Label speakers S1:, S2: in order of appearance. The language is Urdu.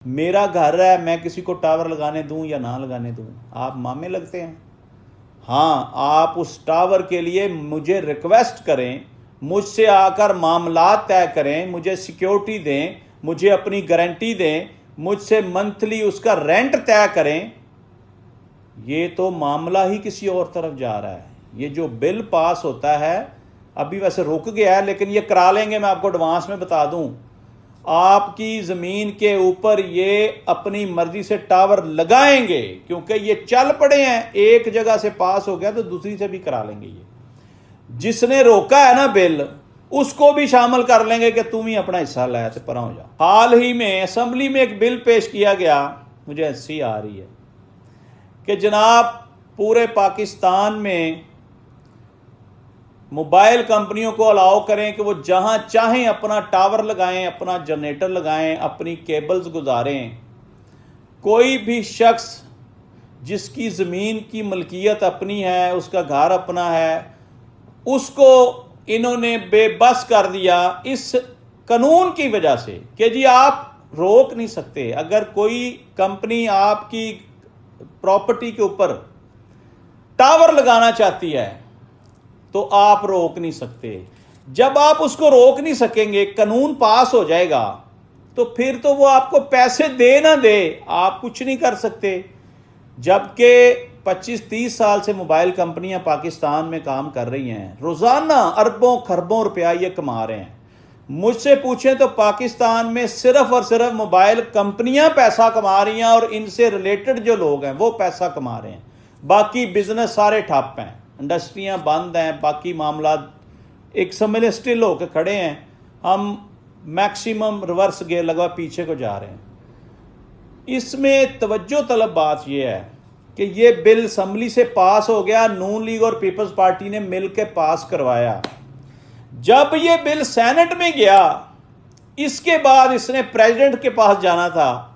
S1: میرا گھر ہے، میں کسی کو ٹاور لگانے دوں یا نہ لگانے دوں، آپ مامے لگتے ہیں؟ ہاں، آپ اس ٹاور کے لیے مجھے ریکویسٹ کریں، مجھ سے آ کر معاملات طے کریں، مجھے سیکیورٹی دیں، مجھے اپنی گارنٹی دیں، مجھ سے منتھلی اس کا رینٹ طے کریں۔ یہ تو معاملہ ہی کسی اور طرف جا رہا ہے۔ یہ جو بل پاس ہوتا ہے، ابھی ویسے رک گیا ہے لیکن یہ کرا لیں گے، میں آپ کو ایڈوانس میں بتا دوں۔ آپ کی زمین کے اوپر یہ اپنی مرضی سے ٹاور لگائیں گے، کیونکہ یہ چل پڑے ہیں، ایک جگہ سے پاس ہو گیا تو دوسری سے بھی کرا لیں گے۔ یہ جس نے روکا ہے نا بل، اس کو بھی شامل کر لیں گے کہ تم ہی اپنا حصہ لائے سے پرا ہو جا۔ حال ہی میں اسمبلی میں ایک بل پیش کیا گیا، مجھے ہنسی آ رہی ہے کہ جناب پورے پاکستان میں موبائل کمپنیوں کو الاؤ کریں کہ وہ جہاں چاہیں اپنا ٹاور لگائیں، اپنا جنریٹر لگائیں، اپنی کیبلز گزاریں۔ کوئی بھی شخص جس کی زمین کی ملکیت اپنی ہے، اس کا گھر اپنا ہے، اس کو انہوں نے بے بس کر دیا اس قانون کی وجہ سے کہ جی آپ روک نہیں سکتے۔ اگر کوئی کمپنی آپ کی پراپرٹی کے اوپر ٹاور لگانا چاہتی ہے تو آپ روک نہیں سکتے۔ جب آپ اس کو روک نہیں سکیں گے، قانون پاس ہو جائے گا تو پھر تو وہ آپ کو پیسے دے نہ دے، آپ کچھ نہیں کر سکتے۔ جبکہ 25-30 سال سے موبائل کمپنیاں پاکستان میں کام کر رہی ہیں، روزانہ اربوں خربوں روپیہ یہ کما رہے ہیں۔ مجھ سے پوچھیں تو پاکستان میں صرف اور صرف موبائل کمپنیاں پیسہ کما رہی ہیں اور ان سے ریلیٹڈ جو لوگ ہیں وہ پیسہ کما رہے ہیں۔ باقی بزنس سارے ٹھپ ہیں، انڈسٹریاں بند ہیں، باقی معاملات ایک سمجھ لیں اسٹل ہو کے کھڑے ہیں۔ ہم میکسیمم ریورس گیئر لگا پیچھے کو جا رہے ہیں۔ اس میں توجہ طلب بات یہ ہے کہ یہ بل اسمبلی سے پاس ہو گیا، نون لیگ اور پیپلز پارٹی نے مل کے پاس کروایا۔ جب یہ بل سینٹ میں گیا، اس کے بعد اس نے پریزیڈنٹ کے پاس جانا تھا،